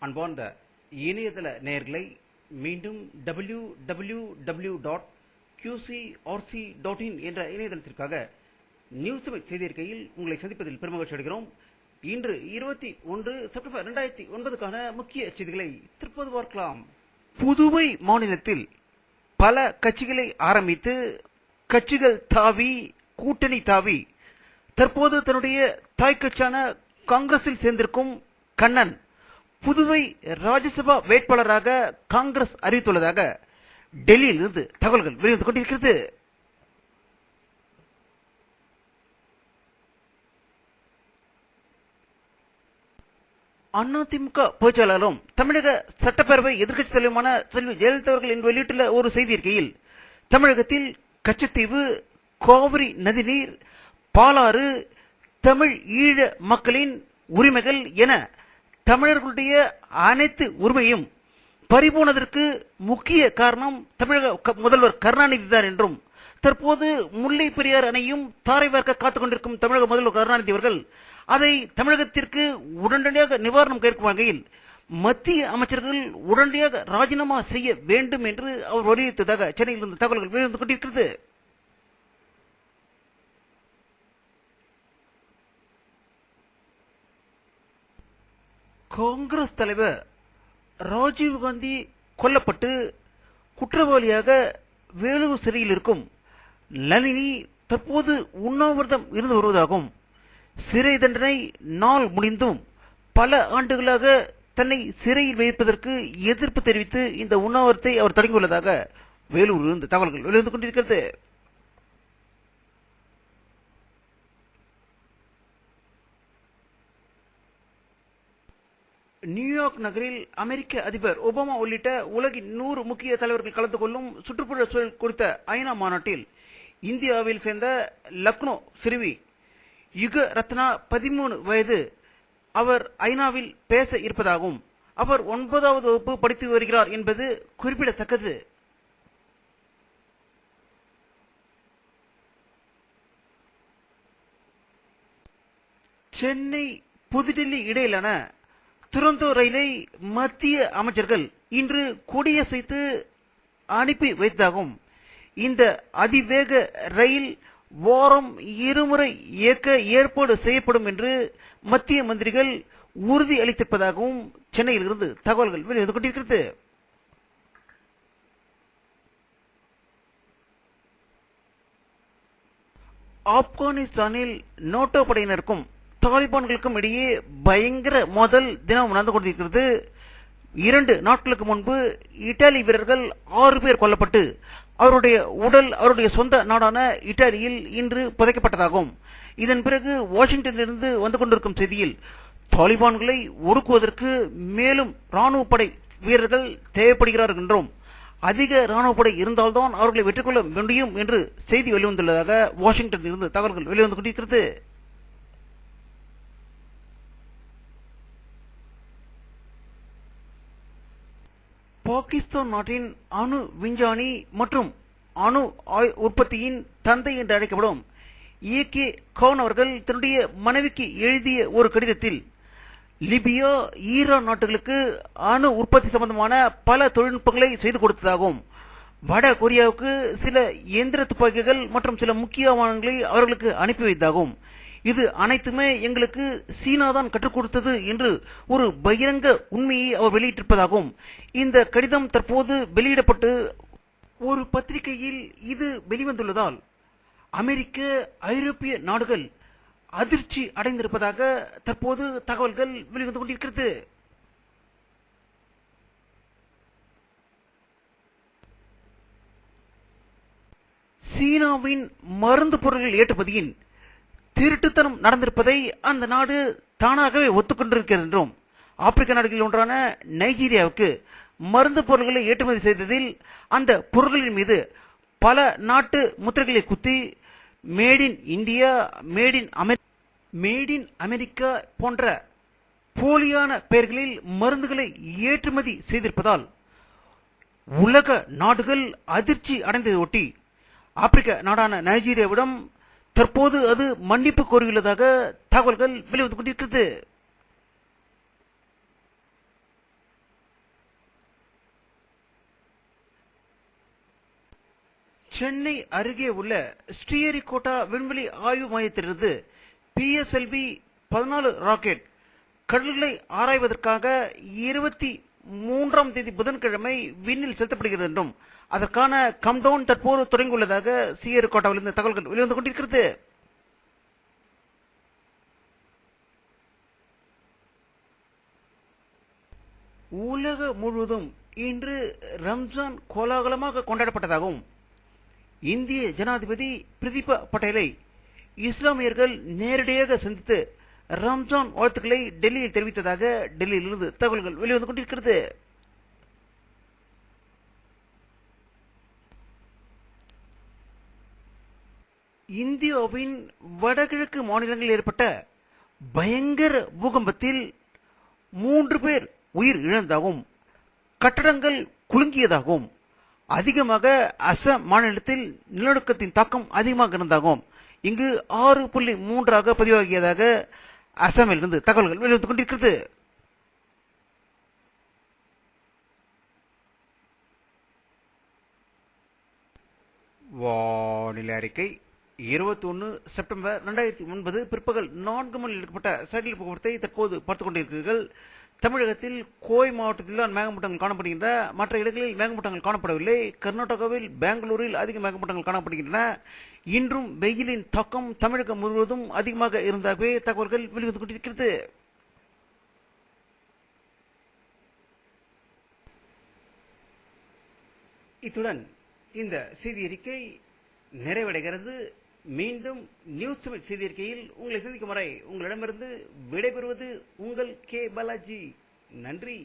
அன்பார்ந்த இணையதள நேயர்களை மீண்டும் www.qcrc.in என்ற இணையதளத்திற்காக நியூஸ் செய்தியிருக்கையில் உங்களை சந்திப்பதில் பெருமகிழ்ச்சி அடைகிறோம். இன்று 21 செப்டம்பர் 2009க்கான முக்கிய செய்திகளை தற்போது பார்க்கலாம். புதுவை மாநிலத்தில் பல கட்சிகளை ஆரம்பித்து கட்சிகள் தாவி கூட்டணி தாவி தற்போது தன்னுடைய தாய் கட்சியான காங்கிரஸில் சேர்ந்திருக்கும் கண்ணன் புதுவை ராஜ்யசபா வேட்பாளராக காங்கிரஸ் அறிவித்துள்ளதாக டெல்லியில் இருந்து தகவல்கள் வெளிவந்து கொண்டிருக்கிறது. அதிமுக பொதுச்செயலாளரும் தமிழக சட்டப்பேரவை எதிர்க்கட்சித் தலைவருமான செல்வி ஜெயலலிதா அவர்கள் இன்று வெளியிட்டுள்ள ஒரு செய்தி அறிக்கையில் தமிழகத்தில் கச்சத்தீவு, காவிரி நதிநீர், பாலாறு, தமிழ் ஈழ மக்களின் உரிமைகள் என தமிழர்களுடைய அனைத்து உரிமையும் பறிபோனதற்கு முக்கிய காரணம் தமிழக முதல்வர் கருணாநிதி தான் என்றும், தற்போது முல்லை பெரியார் அணையும் தாரை வார்க்க காத்துக் கொண்டிருக்கும் தமிழக முதல்வர் கருணாநிதி அவர்கள் அதை தமிழகத்திற்கு உடனடியாக நிவாரணம் கேட்கும் வகையில் மத்திய அமைச்சர்கள் உடனடியாக ராஜினாமா செய்ய வேண்டும் என்று அவர் வலியுறுத்ததாக சென்னையில் இருந்து தகவல்கள் வெளிவந்து கொண்டிருக்கிறது. காங்கிரஸ் தலைவர் ராஜீவ்காந்தி கொல்லப்பட்டு குற்றவாளியாக வேலூர் சிறையில் இருக்கும் நளினி தற்போது உண்ணாவிரதம் இருந்து வருவதாகவும், சிறை தண்டனை நாள் முடிந்தும் பல ஆண்டுகளாக தன்னை சிறையில் வைப்பதற்கு எதிர்ப்பு தெரிவித்து இந்த உண்ணாவிரத்தை அவர் தொடங்கியுள்ளதாக வேலூரில் இருந்து தகவல்கள் வெளிவந்து கொண்டிருக்கிறது. நியூயார்க் நகரில் அமெரிக்க அதிபர் ஒபாமா உள்ளிட்ட உலகின் 100 முக்கிய தலைவர்கள் கலந்து கொள்ளும் சுற்றுப்புற சூழல் குறித்த ஐநா மாநாட்டில் இந்தியாவில் சேர்ந்த லக்னோ சிறுமி யுக ரத்னா 13 வயது அவர் ஐநாவில் பேச இருப்பதாகவும், அவர் 9வது வகுப்பு படித்து வருகிறார் என்பது குறிப்பிடத்தக்கது. சென்னை புதுடில்லி இடையிலான துரந்தோ ரயிலை மத்திய அமைச்சர்கள் இன்று கொடியசைத்து அனுப்பி வைத்ததாகவும், இந்த அதிவேக ரயில் வாரம் 2 முறை இயக்க ஏற்பாடு செய்யப்படும் என்று மத்திய மந்திரிகள் உறுதி அளித்திருப்பதாகவும் சென்னையில் இருந்து தகவல்கள் வெளிவந்து கொண்டிருக்கிறது. ஆப்கானிஸ்தானில் நேட்டோ படையினருக்கும் தாலிபான்களுக்கும் இடையே பயங்கர மோதல் தினம் நடந்து கொண்டிருக்கிறது. 2 நாட்களுக்கு முன்பு இத்தாலி வீரர்கள் 6 பேர் கொல்லப்பட்டு அவருடைய உடல் அவருடைய சொந்த நாடான இத்தாலியில் இன்று புதைக்கப்பட்டதாகவும், இதன் பிறகு வாஷிங்டனிலிருந்து வந்து கொண்டிருக்கும் செய்தியில் தாலிபான்களை ஒடுக்குவதற்கு மேலும் ராணுவ படை வீரர்கள் தேவைப்படுகிறார்கள் என்றும், அதிக ராணுவ படை இருந்தால்தான் அவர்களை வெற்றி கொள்ள முடியும் என்று செய்தி வெளிவந்துள்ளதாக வாஷிங்டனில் இருந்து தகவல்கள் வெளிவந்து கொண்டிருக்கிறது. பாகிஸ்தான் நாட்டின் அணு விஞ்ஞானி மற்றும் அணு உற்பத்தியின் தந்தை என்று அழைக்கப்படும் ஏகே கான் அவர்கள் தன்னுடைய மனைவிக்கு எழுதிய ஒரு கடிதத்தில் லிபியா, ஈரான் நாடுகளுக்கு அணு உற்பத்தி சம்பந்தமான பல தொழில்நுட்பங்களை செய்து கொடுத்ததாகவும், வட கொரியாவுக்கு சில இயந்திர துப்பாக்கிகள் மற்றும் சில முக்கிய ஆவணங்களை அவர்களுக்கு அனுப்பி வைத்ததாகவும், இது அனைத்துமே எங்களுக்கு சீனா தான் கற்றுக் கொடுத்தது என்று ஒரு பகிரங்க உண்மையை அவர் வெளியிட்டிருப்பதாகவும், இந்த கடிதம் தற்போது வெளியிடப்பட்டு ஒரு பத்திரிகையில் இது வெளிவந்துள்ளதால் அமெரிக்க, ஐரோப்பிய நாடுகள் அதிர்ச்சி அடைந்திருப்பதாக தற்போது தகவல்கள் வெளிவந்து கொண்டிருக்கிறது. சீனாவின் மருந்து பொருட்கள் ஏற்றுமதியின் திருட்டுத்தனம் நடந்திருப்பதை அந்த நாடு தானாகவே ஒத்துக்கொண்டிருக்கிறது என்றும், ஆப்பிரிக்க நாடுகளில் ஒன்றான நைஜீரியாவுக்கு மருந்து பொருட்களை ஏற்றுமதி செய்ததில் அந்த பொருட்களின் மீது பல நாட்டு முத்திரைகளை குத்தி made in India, made in America போன்ற போலியான பெயர்களில் மருந்துகளை ஏற்றுமதி செய்திருப்பதால் உலக நாடுகள் அதிர்ச்சி அடைந்ததை ஒட்டி ஆப்பிரிக்க நாடான நைஜீரியாவிடம் தற்போது அது மன்னிப்பு கோரியுள்ளதாக தகவல்கள் வெளிவந்து கொண்டிருக்கிறது. சென்னை அருகே உள்ள ஸ்ரீஹரிகோட்டா விண்வெளி ஆய்வு மையத்திலிருந்து PSLV 14 ராக்கெட் கடல்களை ஆராய்வதற்காக 23ஆம் தேதி புதன்கிழமை விண்ணில் செலுத்தப்படுகிறது என்றும் அதற்கான கம்டவுன் தற்போது தொடங்கியுள்ளதாக ஸ்ரீஹரிகோட்டாவிலிருந்து தகவல்கள் வெளிவந்து கொண்டிருக்கிறது. உலக முழுவதும் இன்று ரம்ஜான் கோலாகலமாக கொண்டாடப்பட்டதாகவும் இந்திய ஜனாதிபதி பிரதீபா பட்டேலை இஸ்லாமியர்கள் நேரடியாக சந்தித்து ரம்ஜான் வாழ்த்துக்களை டெல்லியில் தெரிவித்ததாக டெல்லியிலிருந்து தகவல்கள் வெளிவந்து கொண்டிருக்கிறது. இந்தியாவின் வடகிழக்கு மாநிலங்களில் ஏற்பட்ட பயங்கர பூகம்பத்தில் 3 பேர் உயிர் இழந்ததாகவும் கட்டடங்கள் குலுங்கியதாகவும் அதிகமாக அசாம் மாநிலத்தில் நிலநடுக்கத்தின் தாக்கம் அதிகமாக இருந்ததாகவும் இங்கு 6.3 பதிவாகியதாக அசாமில் இருந்து தகவல்கள் வெளிவந்து கொண்டிருக்கிறது. வானிலை அறிக்கை 21 செப்டம்பர் 2009 பிற்பகல் 4 மணியில் எடுக்கப்பட்ட சேட்டலைட் போக்குவரத்தை தற்போது பார்த்துக் கொண்டிருக்கிறீர்கள். தமிழகத்தில் கோவை மாவட்டத்தில் தான் மேகமூட்டங்கள் காணப்படுகின்றன. மற்ற இடங்களில் மேகமூட்டங்கள் காணப்படவில்லை. கர்நாடகாவில் பெங்களூரில் அதிக மேகமூட்டங்கள் காணப்படுகின்றன. இன்றும் வெயிலின் தாக்கம் தமிழகம் முழுவதும் அதிகமாக இருந்தாகவே தகவல்கள் வெளிவந்து கொண்டிருக்கிறது. இத்துடன் இந்த செய்தி அறிக்கை நிறைவடைகிறது. மீண்டும் நியூஸ் தமிழ் செய்தி அறிக்கையில் உங்களை சந்திக்கும் வரை உங்களிடமிருந்து விடைபெறுவது உங்கள் கே பாலாஜி. நன்றி.